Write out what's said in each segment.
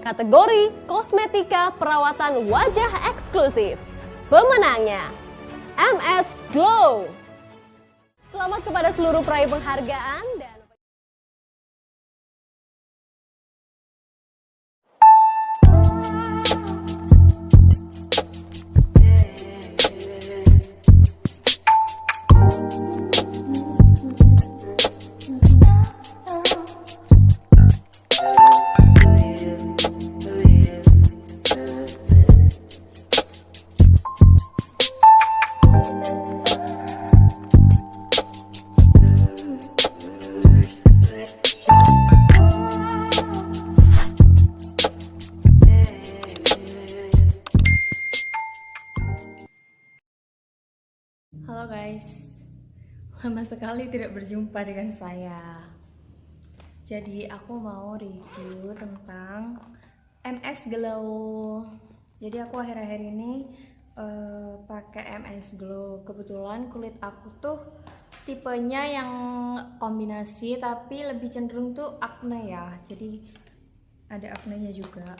kategori kosmetika perawatan wajah eksklusif. Pemenangnya MS Glow. Selamat kepada seluruh peraih penghargaan dan Halo guys, lama sekali tidak berjumpa dengan saya. Jadi aku mau review tentang MS Glow. Jadi aku akhir-akhir ini pakai MS Glow. Kebetulan kulit aku tuh tipenya yang kombinasi, tapi lebih cenderung tuh acne ya. Jadi ada acne-nya juga.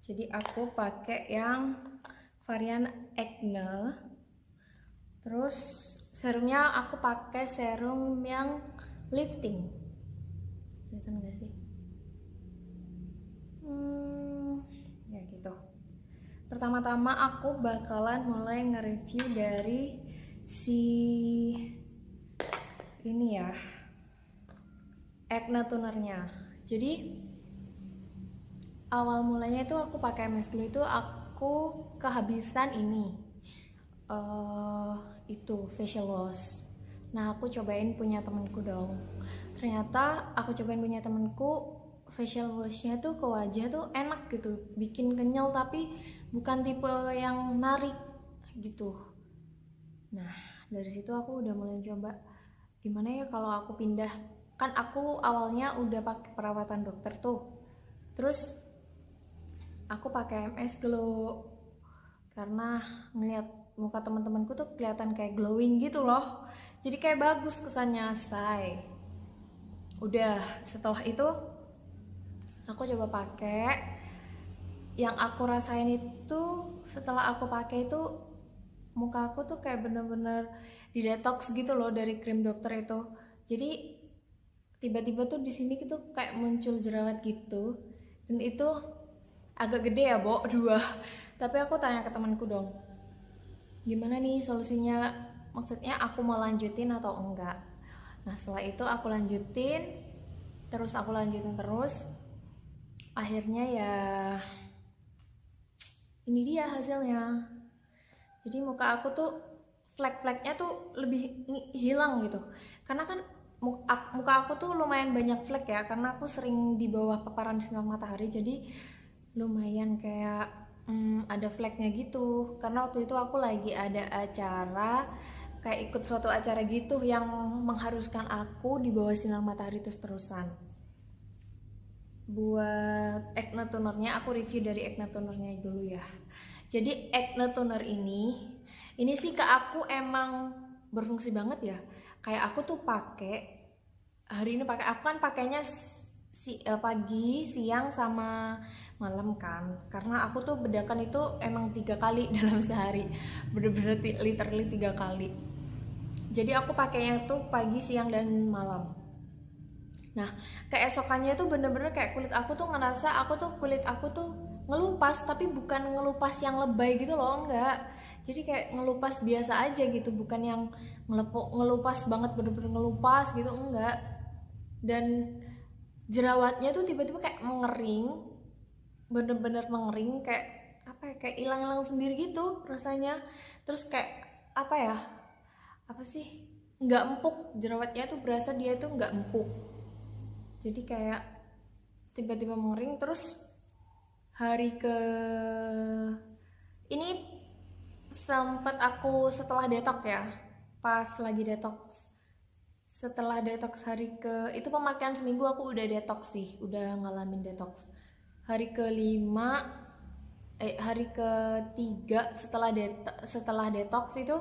Jadi aku pakai yang varian acne. Terus serumnya aku pakai serum yang lifting. Kelihatan gak sih? Ya gitu. Pertama-tama aku bakalan mulai nge-review dari si ini ya, acne tonernya. Jadi awal mulanya itu aku pakai MS Glow itu aku kehabisan ini. Itu facial wash. Nah aku cobain punya temenku dong. Ternyata aku cobain punya temenku, facial washnya tuh ke wajah tuh enak gitu, bikin kenyal tapi bukan tipe yang narik gitu. Nah dari situ aku udah mulai coba gimana ya kalau aku pindah. Kan aku awalnya udah pakai perawatan dokter tuh, terus aku pakai MS Glow karena ngeliat muka teman-temanku tuh kelihatan kayak glowing gitu loh, jadi kayak bagus kesannya, say. Udah setelah itu aku coba pakai. Yang aku rasain itu setelah aku pakai itu muka aku tuh kayak bener-bener di detox gitu loh dari krim dokter itu. Jadi tiba-tiba tuh di sini gitu kayak muncul jerawat gitu, dan itu agak gede ya, Bo, 2. Tapi aku tanya ke temanku dong, gimana nih solusinya, maksudnya aku mau lanjutin atau enggak. Nah setelah itu aku lanjutin terus, akhirnya ya ini dia hasilnya. Jadi muka aku tuh flek-fleknya tuh lebih hilang gitu, karena kan muka aku tuh lumayan banyak flek ya, karena aku sering di bawah paparan sinar matahari, jadi lumayan kayak ada fleknya gitu. Karena waktu itu aku lagi ada acara, kayak ikut suatu acara gitu yang mengharuskan aku di bawah sinar matahari terus-terusan. Buat acne tonernya aku review dari acne tonernya dulu ya. Jadi acne toner ini sih ke aku emang berfungsi banget ya. Kayak aku tuh pakai hari ini, aku kan pakainya pagi, siang, sama malam kan, karena aku tuh bedakan itu emang 3 kali dalam sehari, bener-bener literally 3 kali. Jadi aku pakainya tuh pagi, siang, dan malam. Nah keesokannya tuh bener-bener kayak kulit aku tuh ngerasa kulit aku tuh ngelupas, tapi bukan ngelupas yang lebay gitu loh, enggak. Jadi kayak ngelupas biasa aja gitu, bukan yang ngelupas banget, bener-bener ngelupas gitu, enggak. Dan jerawatnya tuh tiba-tiba kayak mengering, bener-bener mengering, kayak apa ya, kayak hilang-hilang sendiri gitu rasanya. Terus kayak apa sih, nggak empuk, jerawatnya tuh berasa dia tuh nggak empuk, jadi kayak tiba-tiba mengering. Terus hari ke ini sempet aku setelah detox ya, pas lagi detox, setelah detox hari ke itu pemakaian seminggu aku udah detox sih, udah ngalamin detox. Hari ketiga setelah detox itu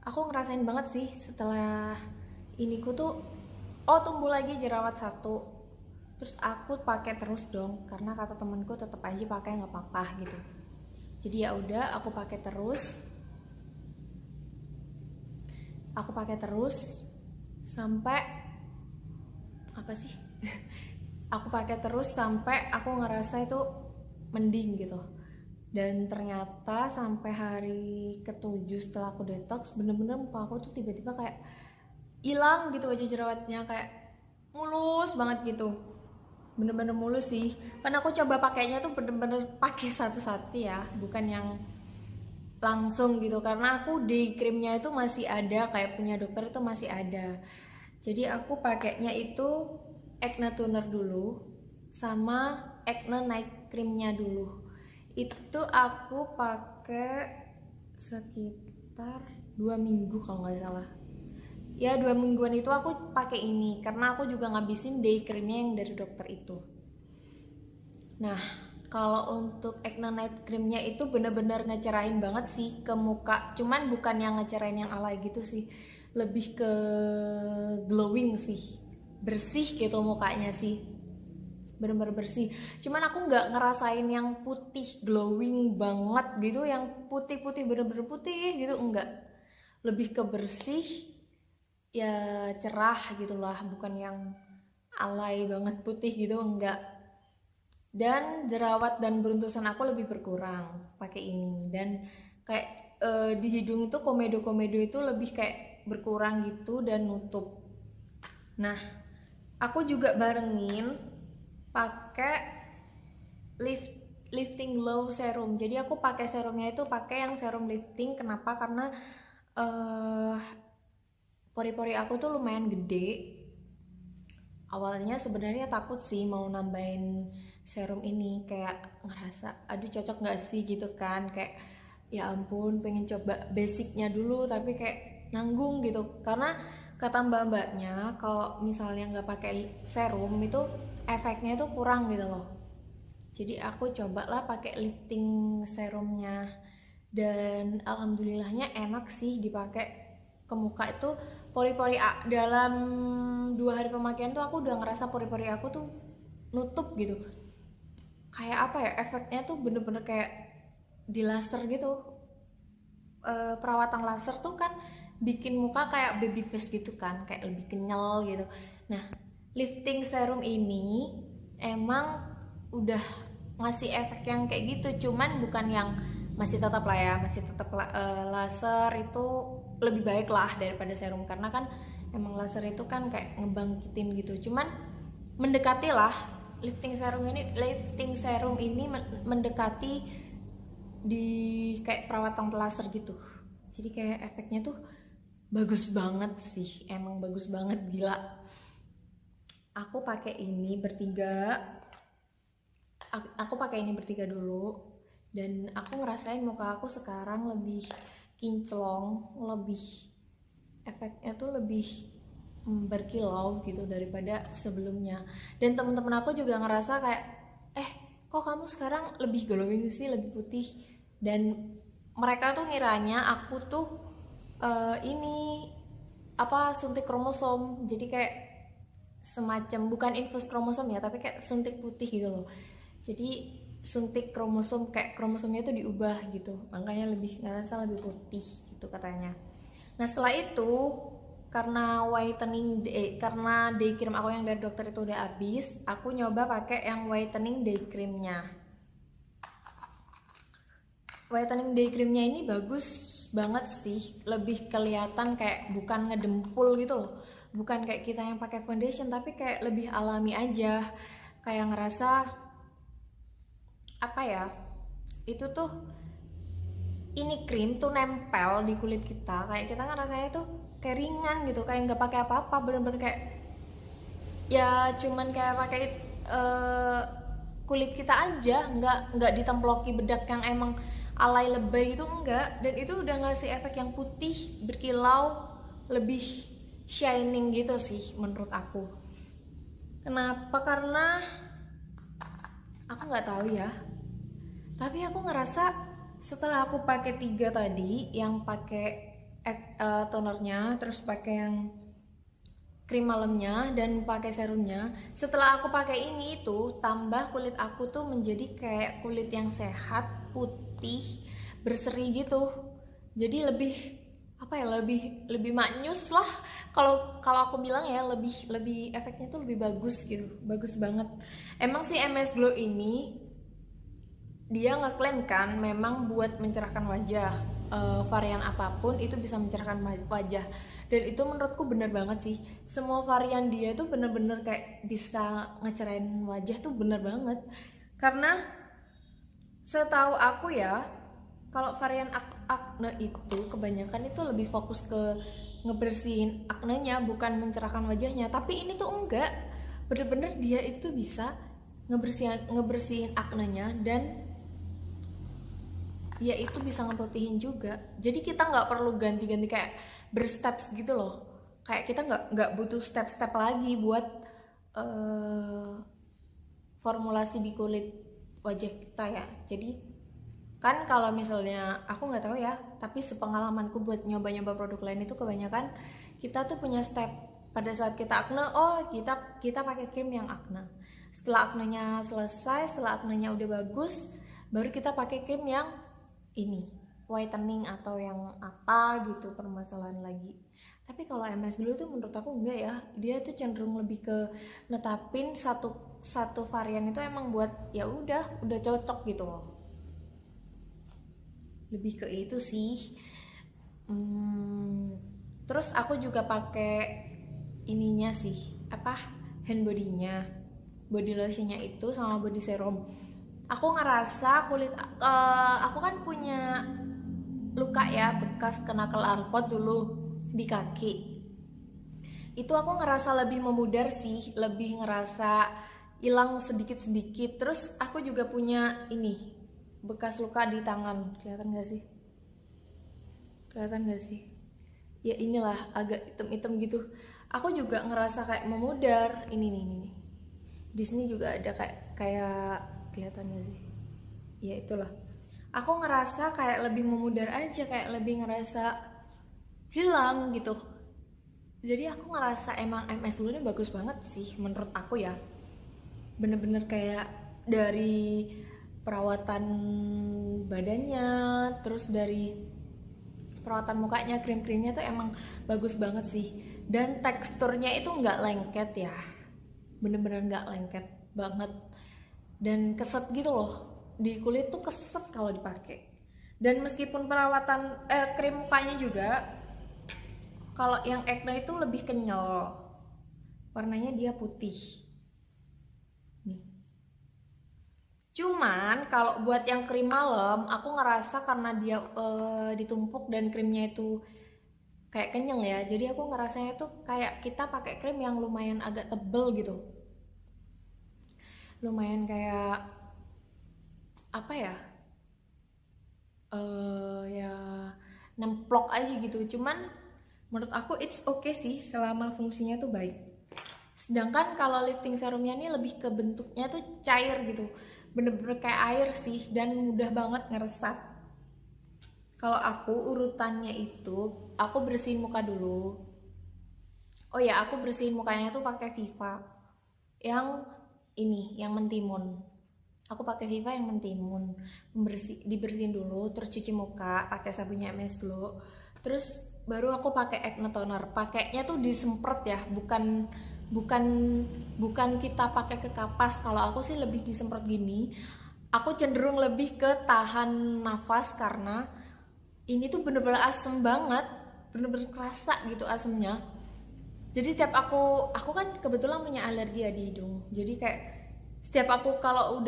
aku ngerasain banget sih, setelah iniku tuh tumbuh lagi jerawat 1, Terus aku pakai terus dong, karena kata temanku tetap aja pakai nggak apa-apa gitu. Jadi ya udah, aku pakai terus. Aku pakai terus sampai apa sih? Aku pakai terus sampai aku ngerasa itu mending gitu. Dan ternyata sampai hari ke-7 setelah aku detox, bener-bener muka aku tuh tiba-tiba kayak hilang gitu aja jerawatnya, kayak mulus banget gitu. Bener-bener mulus sih. Karena aku coba pakainya tuh bener-bener pakai satu-satu ya, bukan yang langsung gitu, karena aku day creamnya itu masih ada, kayak punya dokter itu masih ada. Jadi aku pakainya itu acne toner dulu sama acne night creamnya dulu. Itu aku pakai sekitar 2 minggu kalau nggak salah. Ya 2 mingguan itu aku pakai ini karena aku juga ngabisin day creamnya yang dari dokter itu. Nah, kalau untuk acne night creamnya itu bener-bener ngecerahin banget sih ke muka. Cuman bukan yang ngecerahin yang alay gitu sih, lebih ke glowing sih, bersih gitu mukanya sih, bener-bener bersih. Cuman aku nggak ngerasain yang putih glowing banget gitu, yang putih-putih bener-bener putih gitu, enggak. Lebih ke bersih ya, cerah gitulah, bukan yang alay banget putih gitu, enggak. Dan jerawat dan beruntusan aku lebih berkurang pakai ini. Dan kayak di hidung itu komedo-komedo itu lebih kayak berkurang gitu dan nutup. Nah, aku juga barengin pakai lifting glow serum. Jadi aku pakai serumnya itu pakai yang serum lifting. Kenapa? Karena pori-pori aku tuh lumayan gede. Awalnya sebenarnya takut sih mau nambahin serum ini, kayak ngerasa aduh cocok nggak sih gitu kan, kayak ya ampun pengen coba basicnya dulu tapi kayak nanggung gitu, karena kata mbak-mbaknya kalau misalnya nggak pakai serum itu efeknya itu kurang gitu loh. Jadi aku cobalah pakai lifting serumnya dan alhamdulillahnya enak sih dipakai ke muka. Itu pori-pori dalam 2 hari pemakaian tuh aku udah ngerasa pori-pori aku tuh nutup gitu. Kayak apa ya, efeknya tuh bener-bener kayak di laser gitu. Perawatan laser tuh kan bikin muka kayak baby face gitu kan, kayak lebih kenyal gitu. Nah, lifting serum ini emang udah ngasih efek yang kayak gitu, cuman bukan yang, masih tetap lah ya, masih tetap laser itu lebih baik lah daripada serum, karena kan emang laser itu kan kayak ngebangkitin gitu. Cuman mendekati lah, lifting serum ini mendekati di kayak perawatan laser gitu. Jadi kayak efeknya tuh bagus banget sih, emang bagus banget, gila. Aku pakai ini bertiga. Aku pakai ini bertiga dulu dan aku ngerasain muka aku sekarang lebih kinclong, lebih efeknya tuh lebih berkilau gitu daripada sebelumnya. Dan teman-teman aku juga ngerasa kayak kok kamu sekarang lebih glowing sih, lebih putih. Dan mereka tuh ngiranya aku tuh ini apa, suntik kromosom. Jadi kayak semacam, bukan infus kromosom ya, tapi kayak suntik putih gitu loh. Jadi suntik kromosom, kayak kromosomnya itu diubah gitu, makanya lebih ngerasa lebih putih gitu katanya. Nah setelah itu karena karena day cream aku yang dari dokter itu udah habis, aku nyoba pakai yang whitening day creamnya. Whitening day creamnya ini bagus banget sih, lebih kelihatan kayak bukan ngedempul gitu loh, bukan kayak kita yang pakai foundation, tapi kayak lebih alami aja. Kayak ngerasa apa ya, itu tuh ini krim tuh nempel di kulit kita, kayak kita ngerasanya tuh kayak ringan gitu, kayak nggak pakai apa-apa, bener-bener kayak ya cuman kayak pakai kulit kita aja, nggak ditemploki bedak yang emang alay lebay itu, enggak. Dan itu udah ngasih efek yang putih berkilau, lebih shining gitu sih menurut aku. Kenapa? Karena aku nggak tahu ya, tapi aku ngerasa setelah aku pakai 3 tadi, yang pakai tonernya, terus pakai yang krim malamnya dan pakai serumnya. Setelah aku pakai ini itu tambah kulit aku tuh menjadi kayak kulit yang sehat, putih, berseri gitu. Jadi lebih apa ya, lebih maknyus lah. Kalau aku bilang ya, lebih efeknya tuh lebih bagus gitu, bagus banget. Emang si MS Glow ini dia ngeklaim kan memang buat mencerahkan wajah, varian apapun itu bisa mencerahkan wajah, dan itu menurutku bener banget sih. Semua varian dia itu bener-bener kayak bisa ngecerahin wajah tuh bener banget. Karena setahu aku ya, kalau varian akne itu kebanyakan itu lebih fokus ke ngebersihin aknenya, bukan mencerahkan wajahnya. Tapi ini tuh enggak, bener-bener dia itu bisa ngebersihin aknenya, dan ya itu bisa ngeputihin juga. Jadi kita nggak perlu ganti-ganti kayak bersteps gitu loh. Kayak kita nggak butuh step-step lagi buat formulasi di kulit wajah kita ya. Jadi kan kalau misalnya aku nggak tahu ya, tapi sepengalamanku buat nyoba-nyoba produk lain itu kebanyakan kita tuh punya step. Pada saat kita akne, oh kita pakai krim yang akne. Setelah aknenya selesai, setelah aknenya udah bagus, baru kita pakai krim yang ini, whitening atau yang apa gitu, permasalahan lagi. Tapi kalau MS Glow tuh menurut aku enggak ya, dia tuh cenderung lebih ke netapin satu varian itu emang buat ya udah cocok gitu loh. Lebih ke itu sih. Terus aku juga pakai ininya sih, apa, hand body-nya, body lotion-nya itu sama body serum. Aku ngerasa kulit aku kan punya luka ya, bekas kena knalpot dulu di kaki. Itu aku ngerasa lebih memudar sih, lebih ngerasa hilang sedikit-sedikit. Terus aku juga punya ini, bekas luka di tangan. Kelihatan gak sih? Kelihatan gak sih? Ya inilah, agak hitam-hitam gitu. Aku juga ngerasa kayak memudar. Ini nih. Di sini juga ada kayak kelihatan gak sih? Ya itulah. Aku ngerasa kayak lebih memudar aja, kayak lebih ngerasa hilang gitu. Jadi aku ngerasa emang MS Glow ini bagus banget sih menurut aku ya. Bener-bener kayak dari perawatan badannya, terus dari perawatan mukanya, krim-krimnya tuh emang bagus banget sih. Dan teksturnya itu nggak lengket ya, bener-bener nggak lengket banget, dan keset gitu loh di kulit tuh, keset kalau dipakai. Dan meskipun perawatan krim mukanya juga, kalau yang acne itu lebih kenyal, warnanya dia putih nih. Cuman kalau buat yang krim malam, aku ngerasa karena dia ditumpuk dan krimnya itu kayak kenyal ya, jadi aku ngerasanya tuh kayak kita pakai krim yang lumayan agak tebel gitu, lumayan kayak apa ya, ya nemplok aja gitu. Cuman menurut aku it's okay sih selama fungsinya tuh baik. Sedangkan kalau lifting serumnya ini lebih ke bentuknya tuh cair gitu, bener-bener kayak air sih, dan mudah banget ngeresap. Kalau aku urutannya itu, aku bersihin muka dulu. Oh ya, aku bersihin mukanya tuh pakai Viva yang ini, yang mentimun. Aku pakai Viva yang mentimun. Dibersihin dulu, terus cuci muka pakai sabunnya MS Glow. Terus baru aku pakai acne toner. Pakainya tuh disemprot ya, bukan kita pakai ke kapas. Kalau aku sih lebih disemprot gini. Aku cenderung lebih ke tahan nafas karena ini tuh bener-bener asem banget, bener-bener kerasa gitu asemnya. Jadi setiap aku kan kebetulan punya alergi ya di hidung. Jadi kayak setiap kalau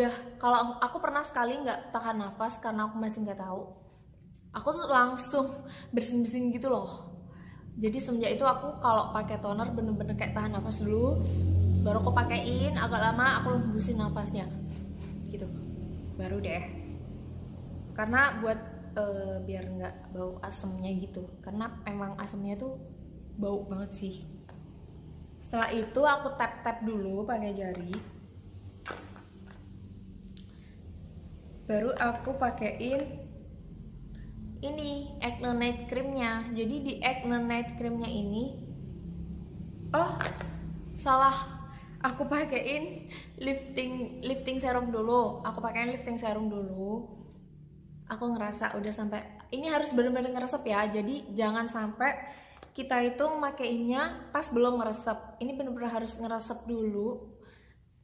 aku pernah sekali nggak tahan nafas karena aku masih nggak tahu, aku tuh langsung bersin-bersin gitu loh. Jadi semenjak itu aku kalau pakai toner bener-bener kayak tahan nafas dulu, baru aku pakein, agak lama aku lembusin nafasnya gitu, baru deh. Karena buat biar nggak bau asemnya gitu, karena emang asemnya tuh bau banget sih. Setelah itu aku tap-tap dulu pakai jari, baru aku pakein ini Acne Night Creamnya. Jadi di Acne Night Creamnya ini Oh, salah. Aku pakein lifting serum dulu. Aku ngerasa udah sampai ini harus benar-benar ngeresep ya. Jadi jangan sampai kita itu makainya pas belum ngeresep. Ini benar-benar harus ngeresep dulu.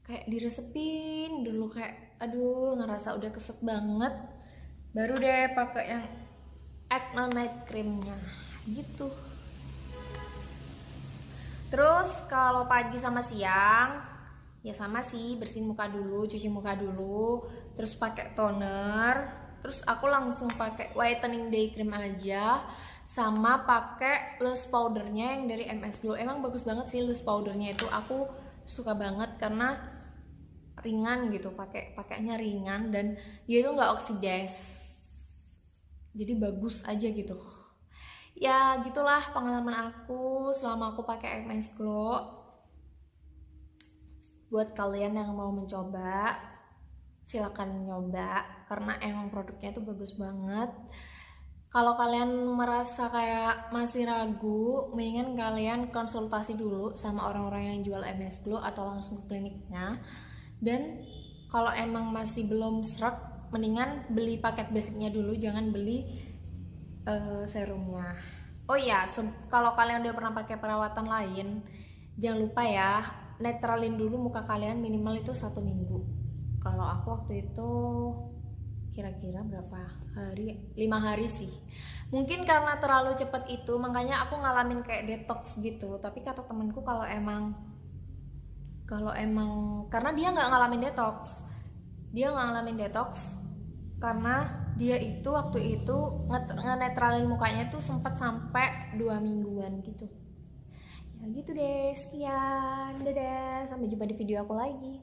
Kayak diresepin dulu kayak aduh ngerasa udah keset banget. Baru deh pakai yang Acne Night Creamnya gitu. Terus kalau pagi sama siang ya sama sih, bersihin muka dulu, cuci muka dulu, terus pakai toner, terus aku langsung pakai whitening day cream aja, sama pakai loose powdernya yang dari MS Glow. Emang bagus banget sih loose powdernya itu, aku suka banget karena ringan gitu, pakainya ringan dan dia itu nggak oxidize, jadi bagus aja gitu. Ya gitulah pengalaman aku selama aku pakai MS Glow. Buat kalian yang mau mencoba, silakan nyoba karena emang produknya itu bagus banget. Kalau kalian merasa kayak masih ragu, mendingan kalian konsultasi dulu sama orang-orang yang jual MS Glow atau langsung ke kliniknya. Dan kalau emang masih belum srek, mendingan beli paket basicnya dulu, jangan beli serumnya. Oh iya, kalau kalian udah pernah pakai perawatan lain, jangan lupa ya, netralin dulu muka kalian minimal itu 1 minggu. Kalau aku waktu itu kira-kira berapa hari? 5 hari sih. Mungkin karena terlalu cepat itu, makanya aku ngalamin kayak detox gitu. Tapi kata temenku kalau emang karena dia nggak ngalamin detox karena dia itu waktu itu ngenetralin mukanya tuh sempat sampai 2 mingguan gitu. Ya gitu deh, sekian, dadah, sampai jumpa di video aku lagi.